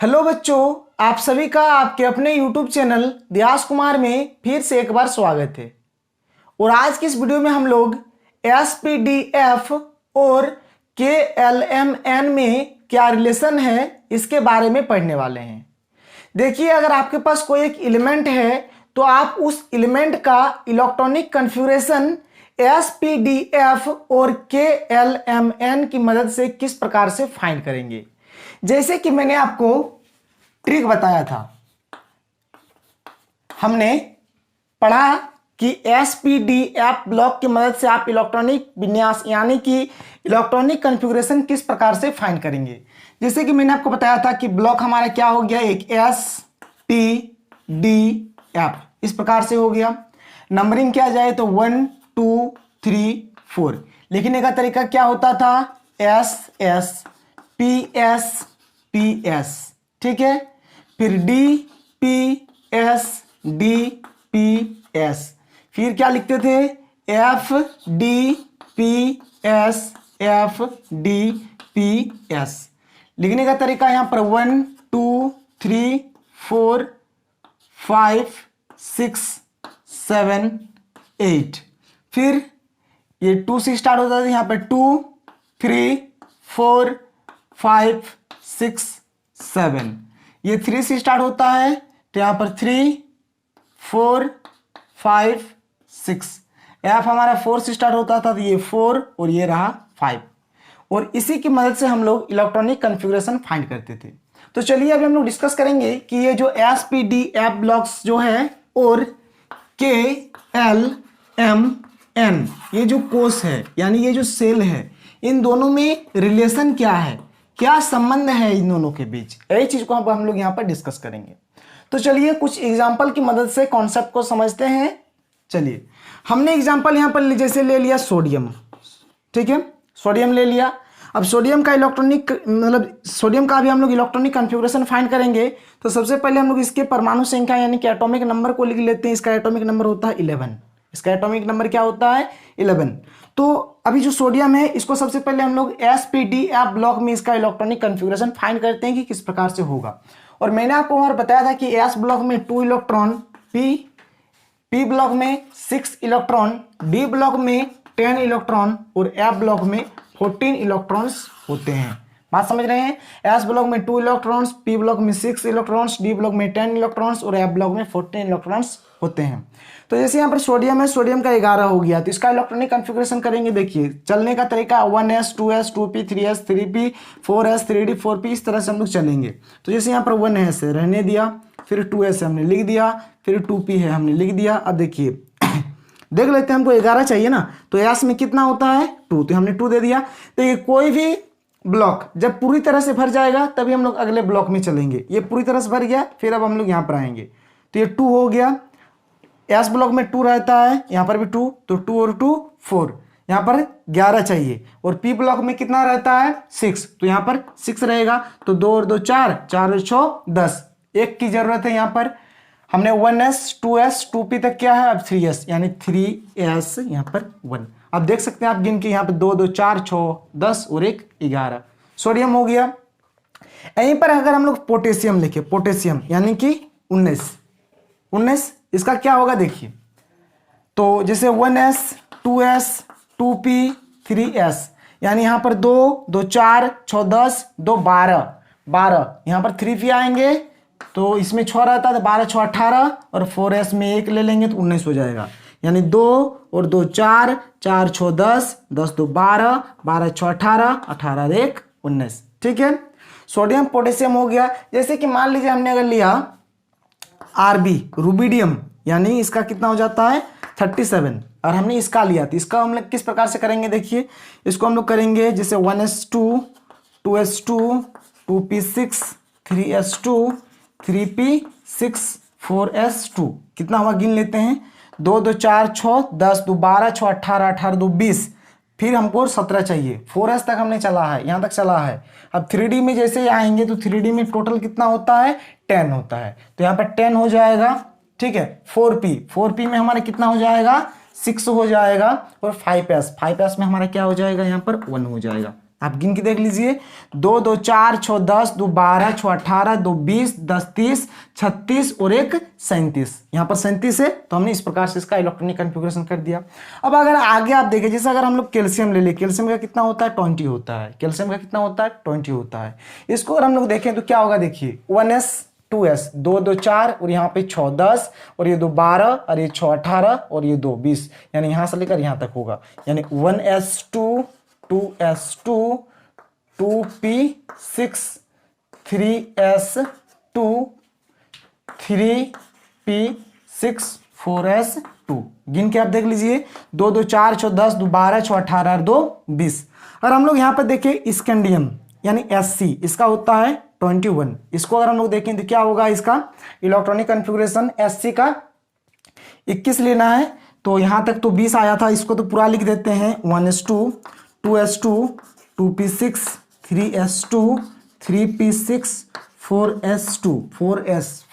Hello बच्चों, आप सभी का आपके अपने YouTube चैनल दियास कुमार में फिर से एक बार स्वागत है। और आज की इस वीडियो में हम लोग SPDF और KLMN में क्या रिलेशन है इसके बारे में पढ़ने वाले हैं। देखिए, अगर आपके पास कोई एक एलिमेंट है तो आप उस एलिमेंट का इलेक्ट्रॉनिक कन्फिगरेशन SPDF और KLMN की मदद से किस प्रकार से फाइंड करेंगे। जैसे कि मैंने आपको ट्रिक बताया था, हमने पढ़ा कि SPDF ब्लॉक की मदद से आप इलेक्ट्रॉनिक विन्यास यानी कि इलेक्ट्रॉनिक कॉन्फ़िगरेशन किस प्रकार से फाइंड करेंगे। जैसे कि मैंने आपको बताया था कि ब्लॉक हमारा क्या हो गया, एक SPDF इस प्रकार से हो गया। नंबरिंग किया जाए तो 1 2 3 4। लिखने का तरीका क्या होता था, SS PS PS, ठीक है। फिर DPS DPS, फिर क्या लिखते थे, FDPS FDPS। लिखने का तरीका यहां पर 1 2 3 4 5 6 7 8। फिर ये 2 से स्टार्ट होता था, यहां पर 2 3 4 5 6 7। ये 3 से स्टार्ट होता है तो यहां पर 3 4 5 6। एफ हमारा 4 से स्टार्ट होता था तो ये 4 और ये रहा 5। और इसी की मदद से हम लोग इलेक्ट्रॉनिक कॉन्फ़िगरेशन फाइंड करते थे। तो चलिए अभी हम लोग डिस्कस करेंगे कि ये जो SPDF ब्लॉक्स जो है और KLMN ये जो कोष है यानी ये जो सेल है, इन दोनों में रिलेशन क्या है, क्या संबंध है इन दोनों के बीच, यही चीज को हम लोग यहाँ पर डिस्कस करेंगे। तो चलिए कुछ एग्जांपल की मदद से कॉन्सेप्ट को समझते हैं। चलिए हमने एग्जांपल यहाँ पर जैसे ले लिया सोडियम, ठीक है, सोडियम ले लिया। अब सोडियम का इलेक्ट्रॉनिक सोडियम का भी हम लोग इलेक्ट्रॉनिक कॉन्फ़िगरेशन फाइंड करेंगे। तो सबसे पहले हम लोग इसके परमाणु संख्या यानी कि एटॉमिक नंबर को लिख लेते हैं। इसका एटॉमिक नंबर होता है 11। इसका एटॉमिक नंबर क्या होता है, 11। तो अभी जो सोडियम है इसको सबसे पहले हम लोग SPDF ब्लॉक में इसका इलेक्ट्रॉनिक कॉन्फ़िगरेशन फाइंड करते हैं कि किस प्रकार से होगा। और मैंने आपको वहां बताया था कि S ब्लॉक में 2 इलेक्ट्रॉन, P ब्लॉक में 6 इलेक्ट्रॉन, D ब्लॉक में 10 इलेक्ट्रॉन और F ब्लॉक में 14 इलेक्ट्रॉन्स होते हैं। बात समझ रहे हैं। S ब्लॉक में 2 इलेक्ट्रॉन्स, P ब्लॉक में 6 इलेक्ट्रॉन्स, D ब्लॉक में 10 इलेक्ट्रॉन्स और F ब्लॉक में 14 इलेक्ट्रॉन्स होते हैं। तो जैसे यहाँ पर सोडियम है, सोडियम का 11 हो गया तो इसका इलेक्ट्रॉनिक कॉन्फ़िगरेशन करेंगे। देखिए चलने का तरीका 1s 2s 2p 3s 3p 4s 3d 4p, इस तरह से हम लोग चलेंगे। तो जैसे यहाँ पर 1s है रहने दिया, फिर 2s है हमने लिख दिया, फिर 2p है हमने लिख दिया। अब देखिए देख लेते हैं, हमको 11 चाहिए ना, तो s में कितना होता है 2, तो हमने 2 दे दिया। तो ये कोई भी ब्लॉक जब पूरी तरह से भर जाएगा तभी हम लोग अगले ब्लॉक में चलेंगे। ये पूरी तरह से भर गया, फिर अब हम लोग यहाँ पर आएंगे तो ये 2 हो गया। S ब्लॉक में 2 रहता है, यहाँ पर भी 2, तो 2 और 2 4, यहाँ पर 11 चाहिए। और P ब्लॉक में कितना रहता है 6, तो यहाँ पर 6 रहेगा। तो 2 और 2 4, 4 और 6 10, एक की जरूरत है। यहाँ पर हमने 1s 2s 2p तक क्या है, अब 3s यानी 3s यहाँ पर 1। अब देख सकते हैं आप गिन के, यहाँ पर 2 2 4 6 10 और 1 11। सोडियम हो गया। यहीं पर अगर हम लोग पोटेशियम लिखे, पोटेशियम यानी कि 19, इसका क्या होगा देखिए। तो जैसे 1s 2s 2p 3s यानी यहाँ पर 2 2 4 6 10 2 12, यहाँ पर 3p आएंगे तो इसमें 6 रहता है तो 12 6 18 और 4s में 1 ले लेंगे तो 19 हो जाएगा। यानी 2 और 2 4, 4 6 10, 10 2 12, 12 6 18, 18 और 1 19, ठीक है। सोडियम पोटेशियम हो गया। जैसे कि मान लीजिए हमने अगर लिया RB रुबिडियम, यानी इसका कितना हो जाता है 37, और हमने इसका लिया तो इसका हम लोग किस प्रकार से करेंगे देखिए। इसको हम लोग करेंगे जैसे 1s2 2s2 2p6 3s2 3p6 4s2, कितना हुआ गिन लेते हैं। 2 2 4 6 10 2 12 6 18 18 2 20, फिर हमको 17 चाहिए। 4s तक हमने चला है, यहाँ तक चला है। अब 3D में जैसे आएंगे तो 3D में टोटल कितना होता है 10 होता है, तो यहाँ पर 10 हो जाएगा, ठीक है। 4p में हमारा कितना हो जाएगा 6 हो जाएगा। और 5s में हमारा क्या हो जाएगा, यहाँ पर 1 हो जाएगा। आप गिन के देख लीजिए, 2 2 4 6 10, 2 12, 6 18, 2 20, 10 30, 36 और 1 37। यहाँ पर 37 है, तो हमने इस प्रकार से इसका इलेक्ट्रॉनिक कॉन्फ़िगरेशन कर दिया। अब अगर आगे आप देखें, जैसे अगर हम लोग कैल्शियम ले लें, कैल्शियम का कितना होता है 20 होता है, कैल्शियम का कितना होता है 20 होता है। इसको अगर हम लोग देखें तो क्या होगा, देखिए 1s 2s, 2 2 4 और यहाँ पे 6 10 और ये 2 12 और ये 6 18 और ये 2 20, यानी यहाँ से लेकर यहाँ तक होगा, यानी 1s2 2s2 2p6 3s2 3p6 4s2। गिन के आप देख लीजिए, 2 2 4 6 10, 2 12 6 18 और 2 20। अगर हम लोग यहाँ पर देखें स्कैंडियम यानी Sc, इसका होता है 21। इसको अगर हम लोग देखें तो क्या होगा, इसका इलेक्ट्रॉनिक कॉन्फ़िगरेशन Sc का 21 लेना है। तो यहाँ तक तो 20 आया था, इसको तो पूरा लिख देते हैं, 1s2 2s2 2p6 3s2 3p6 4s2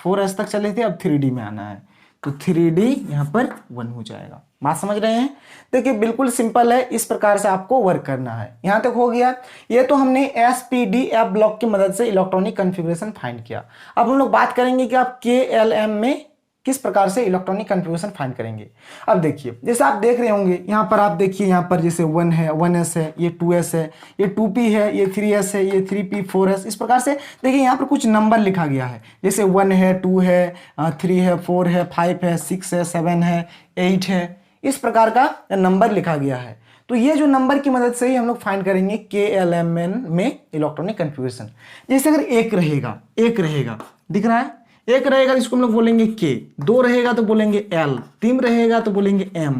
4s तक चले थे, अब 3d में आना है, तो 3d यहाँ पर 1 हो जाएगा। बात समझ रहे हैं? देखिए बिल्कुल सिंपल है, इस प्रकार से आपको वर्क करना है। यहाँ तक हो गया। ये तो हमने SPDF ब्लॉक की मदद से इलेक्ट्रॉनिक कॉन्फ़िगरेशन फाइंड किया। अब हम लोग बात करेंगे कि आप KLM में किस प्रकार से इलेक्ट्रॉनिक कॉन्फ़िगरेशन फाइंड करेंगे। अब देखिए, जैसे आप देख रहे होंगे यहाँ पर, आप देखिए यहाँ पर जैसे 1 है, 1s है, ये 2s है, ये 2p है, ये 3s है, ये 3p 4s, इस प्रकार से देखिए यहाँ पर कुछ नंबर लिखा गया है, जैसे 1 है, 2 है, 3 है, 4 है, 5 है, 6 है, 7 है, 8 है, इस प्रकार का नंबर लिखा गया है। तो ये जो नंबर की मदद से ही हम लोग फाइंड करेंगे KLMN में इलेक्ट्रॉनिक कॉन्फ़िगरेशन। जैसे अगर एक रहेगा, दिख रहा है, एक रहेगा तो इसको हम लोग बोलेंगे K, 2 रहेगा तो बोलेंगे L, 3 रहेगा तो बोलेंगे M,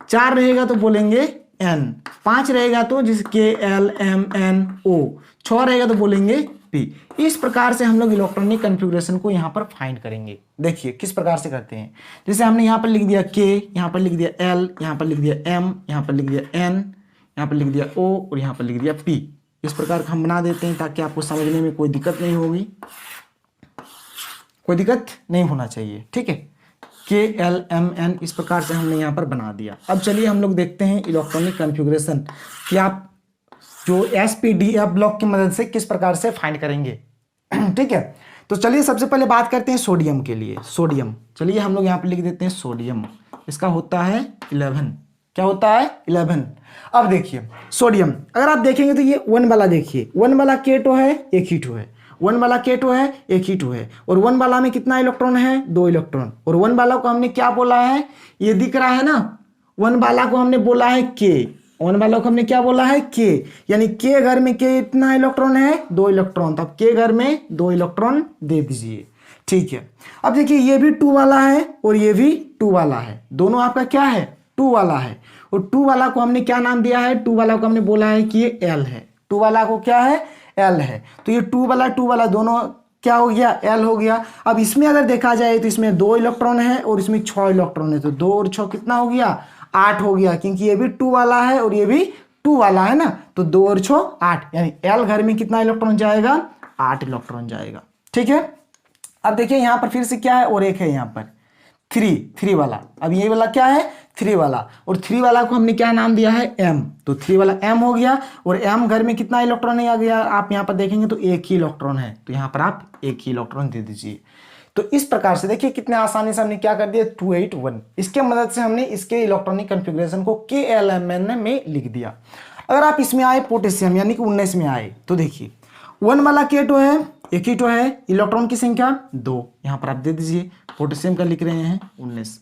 4 रहेगा तो बोलेंगे N, 5 रहेगा तो जैसे KLMNO, 6 रहेगा तो बोलेंगे P। इस प्रकार से हम लोग इलेक्ट्रॉनिक कॉन्फ़िगरेशन को यहाँ पर फाइंड करेंगे। देखिए किस प्रकार से करते हैं, जैसे हमने यहाँ पर लिख दिया K, यहाँ पर लिख दिया L, यहाँ पर लिख दिया M, यहाँ पर लिख दिया N, यहाँ पर लिख दिया O और यहाँ पर लिख दिया P। इस प्रकार का हम बना देते हैं ताकि आपको समझने में कोई दिक्कत नहीं होगी, कोई दिक्कत नहीं होना चाहिए, ठीक है। KLMN इस प्रकार से हमने यहाँ पर बना दिया। अब चलिए हम लोग देखते हैं इलेक्ट्रॉनिक कॉन्फ़िगरेशन कि आप जो SPDF ब्लॉक की मदद से किस प्रकार से फाइंड करेंगे, ठीक है। तो चलिए सबसे पहले बात करते हैं सोडियम के लिए। सोडियम, चलिए हम लोग यहाँ पर लिख देते हैं सोडियम, इसका होता है 11। क्या होता है 11। अब देखिए सोडियम, अगर आप देखेंगे तो ये 1 वाला, देखिए 1 वाला K2 है, एक ही 2 है, 1 वाला K2 है, एक ही 2 है, और 1 वाला में कितना इलेक्ट्रॉन है, 2 इलेक्ट्रॉन। और 1 वाला को हमने क्या बोला है, ये दिख रहा है ना, 1 वाला को हमने बोला है K, 1 वाला को हमने क्या बोला है K, यानी K घर में K इतना इलेक्ट्रॉन है, 2 इलेक्ट्रॉन, तो अब K घर में 2 इलेक्ट्रॉन दे दीजिए, ठीक है। अब देखिए ये भी 2 वाला है और ये भी 2 वाला है, दोनों आपका क्या है 2 वाला है, और 2 वाला को हमने क्या नाम दिया है, 2 वाला को हमने बोला है कि ये L है, 2 वाला को क्या है L है। तो ये 2 वाला दोनों क्या हो गया, L हो गया। अब इसमें अगर देखा जाए तो इसमें 2 इलेक्ट्रॉन है और इसमें 6 इलेक्ट्रॉन है, तो 2 और 6 कितना हो गया, 8 हो गया, क्योंकि ये भी 2 वाला है और ये भी 2 वाला है ना, तो 2 और 6 8, यानी L घर में कितना इलेक्ट्रॉन जाएगा, 8 इलेक्ट्रॉन जाएगा, ठीक है। अब देखिए यहाँ पर फिर से क्या है, और एक है यहाँ पर 3 वाला। अब ये वाला क्या है 3 वाला, और 3 वाला को हमने क्या नाम दिया है M, तो 3 वाला M हो गया, और M घर में कितना इलेक्ट्रॉन है आ गया, आप यहाँ पर देखेंगे तो एक ही इलेक्ट्रॉन है, तो यहाँ पर आप एक ही इलेक्ट्रॉन दे दीजिए। तो इस प्रकार से देखिए कितने आसानी से हमने क्या कर दिया 281, इसके मदद से हमने इसके इलेक्ट्रॉनिक कॉन्फ़िगरेशन को KLMN में लिख दिया। अगर आप इसमें आए पोटेशियम यानी कि 19 में आए तो देखिए 1 वाला K2 है, एक ही 2 है, इलेक्ट्रॉन की संख्या 2, यहाँ पर आप दे दीजिए, पोटेशियम का लिख रहे हैं 19।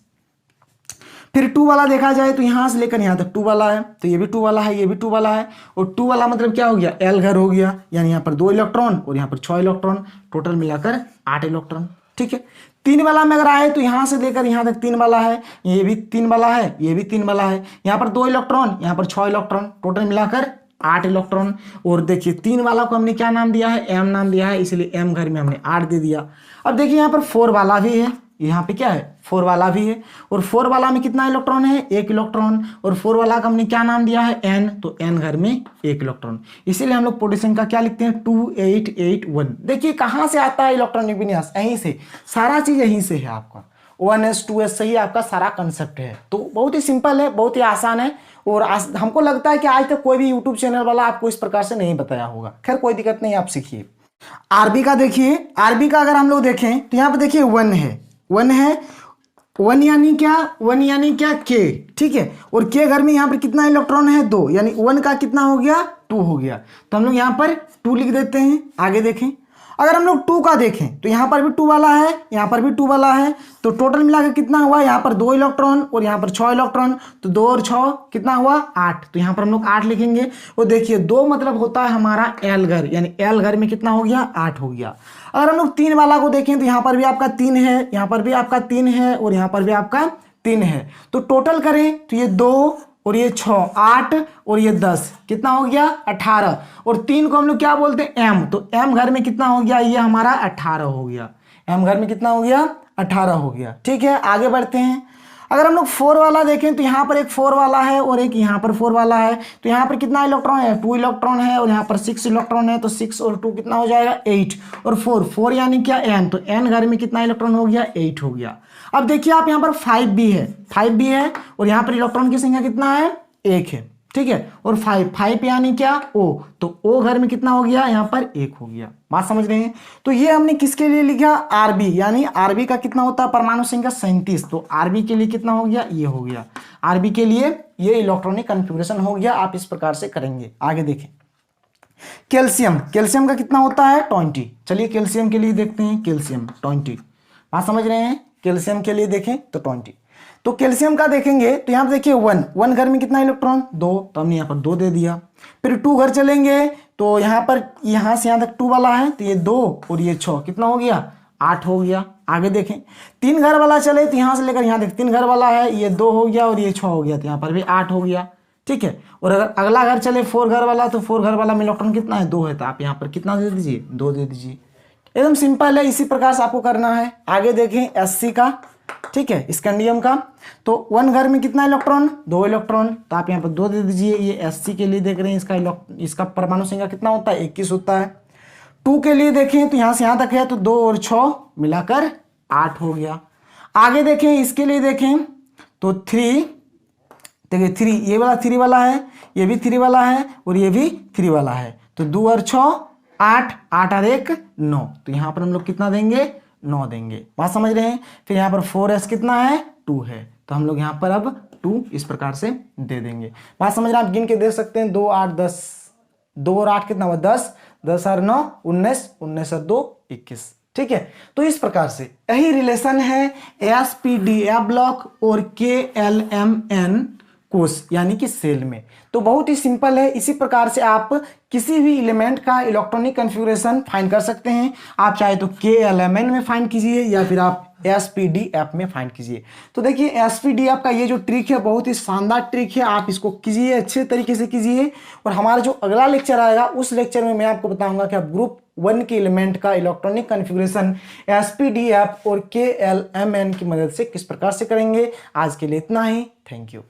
फिर 2 वाला देखा जाए तो यहाँ से लेकर यहाँ तक 2 वाला है, तो ये भी 2 वाला है, ये भी 2 वाला है, और 2 वाला मतलब क्या हो गया L घर हो गया, यानी यहाँ पर 2 इलेक्ट्रॉन और यहाँ पर 6 इलेक्ट्रॉन, टोटल मिलाकर 8 इलेक्ट्रॉन, ठीक है। 3 वाला में अगर आए तो यहाँ से लेकर यहाँ तक 3 वाला है, ये भी 3 वाला है, ये भी 3 वाला है, यहाँ पर 2 इलेक्ट्रॉन, यहाँ पर 6 इलेक्ट्रॉन, टोटल मिलाकर 8 इलेक्ट्रॉन। और देखिए 3 वाला को हमने क्या नाम दिया है, M नाम दिया है, इसलिए M घर में हमने 8 दे दिया। अब देखिए यहाँ पर 4 वाला भी है, यहाँ पे क्या है 4 वाला भी है, और 4 वाला में कितना इलेक्ट्रॉन है, 1 इलेक्ट्रॉन, और 4 वाला का हमने क्या नाम दिया है N, तो N घर में 1 इलेक्ट्रॉन, इसीलिए हम लोग पोटेशियम का क्या लिखते हैं 2881। देखिए कहाँ से आता है इलेक्ट्रॉनिक विन्यास, यहीं से, सारा चीज यहीं से है आपका, 1s 2s से ही आपका सारा कंसेप्ट है। तो बहुत ही सिंपल है, बहुत ही आसान है, और हमको लगता है कि आज तक कोई भी यूट्यूब चैनल वाला आपको इस प्रकार से नहीं बताया होगा। खैर कोई दिक्कत नहीं, आप सीखिए। आरबी का देखिए, आरबी का अगर हम लोग देखें तो यहाँ पे देखिए 1 है, 1 है, 1 यानी क्या, 1 यानी क्या, के, ठीक है। और के घर में यहाँ पर कितना इलेक्ट्रॉन है, 2, यानी 1 का कितना हो गया, 2 हो गया। तो हम लोग यहाँ पर 2 लिख देते हैं। आगे देखें, अगर हम लोग 2 का देखें तो यहाँ पर भी 2 वाला है, यहाँ पर भी 2 वाला है, तो टोटल मिलाकर कितना हुआ, यहाँ पर 2 इलेक्ट्रॉन और यहाँ पर 6 इलेक्ट्रॉन, तो 2 और 6 कितना हुआ, 8। तो यहाँ पर हम लोग 8 लिखेंगे। और देखिए 2 मतलब होता है हमारा एल घर, यानी एल घर में कितना हो गया, 8 हो गया। अगर हम लोग 3 वाला को देखें तो यहाँ पर भी आपका 3 है, यहाँ पर भी आपका 3 है, और यहाँ पर भी आपका 3 है। तो टोटल करें तो ये 2 और ये 6, 8 और ये 10, कितना हो गया, 18। और 3 को हम लोग क्या बोलते हैं, एम, तो एम घर में कितना हो गया, ये हमारा 18 हो गया। एम घर में कितना हो गया, 18 हो गया। ठीक है, आगे बढ़ते हैं। अगर हम लोग 4 वाला देखें तो यहाँ पर एक 4 वाला है और एक यहाँ पर 4 वाला है। तो यहाँ पर कितना इलेक्ट्रॉन है, 2 इलेक्ट्रॉन है, और यहाँ पर 6 इलेक्ट्रॉन है। तो 6 और 2 कितना हो जाएगा, 8, और 4 यानी क्या, एन, तो एन घर में कितना इलेक्ट्रॉन हो गया, 8 हो गया। अब देखिए आप यहाँ पर 5 भी है, 5 भी है, और यहाँ पर इलेक्ट्रॉन की संख्या कितना है, 1 है, ठीक है। और 5 यानी क्या, ओ, तो ओ घर में कितना हो गया, यहाँ पर 1 हो गया। बात समझ रहे हैं। तो ये हमने किसके लिए लिखा, आरबी, यानी आरबी का कितना होता है, परमाणु संख्या 37। तो आरबी के लिए कितना हो गया, ये हो गया। आरबी के लिए ये इलेक्ट्रॉनिक कन्फिग्रेशन हो गया। आप इस प्रकार से करेंगे। आगे देखें, कैल्शियम, कैल्शियम का कितना होता है, 20। चलिए कैल्शियम के लिए देखते हैं, कैल्शियम 20। बात समझ रहे हैं। कैल्शियम के लिए देखें तो 20। तो कैल्शियम का देखेंगे तो यहाँ पे देखिए 1 घर में कितना इलेक्ट्रॉन, 2, तो हमने यहाँ पर 2 दे दिया। फिर 2 घर चलेंगे तो यहाँ पर यहाँ से यहाँ तक 2 वाला है, तो ये 2 और ये 6 कितना हो गया, 8 हो गया। आगे देखें, 3 घर वाला चले तो यहाँ से लेकर यहाँ तक 3 घर वाला है, ये 2 हो गया और ये 6 हो गया, तो यहाँ पर भी 8 हो गया। ठीक है। और अगर अगला घर चले 4 घर वाला, तो 4 घर वाला में इलेक्ट्रॉन कितना है, 2 है, तो आप यहाँ पर कितना दे दीजिए, 2 दे दीजिए। एकदम सिंपल है, इसी प्रकार से आपको करना है। आगे देखें Sc का, ठीक है, स्कैंडियम का, तो 1 घर में कितना इलेक्ट्रॉन, 2 इलेक्ट्रॉन, तो आप यहाँ पर 2 दे दीजिए। ये Sc के लिए देख रहे हैं, इसका परमाणु संख्या कितना होता है, 21 होता है। 2 के लिए देखें तो यहाँ से यहाँ तक है, तो 2 और 6 मिलाकर 8 हो गया। आगे देखें, इसके लिए देखें तो 3, देखिए 3, ये वाला 3 वाला है, ये भी 3 वाला है, और ये भी 3 वाला है, तो 2 और 6 8, 8 और 1 9, तो यहाँ पर हम लोग कितना देंगे, 9 देंगे। बात समझ रहे हैं। फिर यहाँ पर 4s कितना है, 2 है, तो हम लोग यहाँ पर अब 2 इस प्रकार से दे देंगे। बात समझ रहे हैं। आप गिन के देख सकते हैं, 2 8 10, 2 और 8 कितना हुआ, 10, 10 और 9 19, 19 और 2 21। ठीक है। तो इस प्रकार से यही रिलेशन है एसपीडीए ब्लॉक और केएलएमएन कोष यानी कि सेल में। तो बहुत ही सिंपल है। इसी प्रकार से आप किसी भी एलिमेंट का इलेक्ट्रॉनिक कन्फिगरेशन फाइंड कर सकते हैं। आप चाहे तो केएलएमएन में फाइंड कीजिए या फिर आप एसपीडीएफ में फाइंड कीजिए। तो देखिए एसपीडीएफ का ये जो ट्रिक है बहुत ही शानदार ट्रिक है। आप इसको कीजिए, अच्छे तरीके से कीजिए। और हमारा जो अगला लेक्चर आएगा उस लेक्चर में मैं आपको बताऊंगा कि आप ग्रुप 1 के एलिमेंट का इलेक्ट्रॉनिक कन्फिगरेशन एसपीडीएफ और केएलएमएन की मदद से किस प्रकार से करेंगे। आज के लिए इतना ही। Thank you.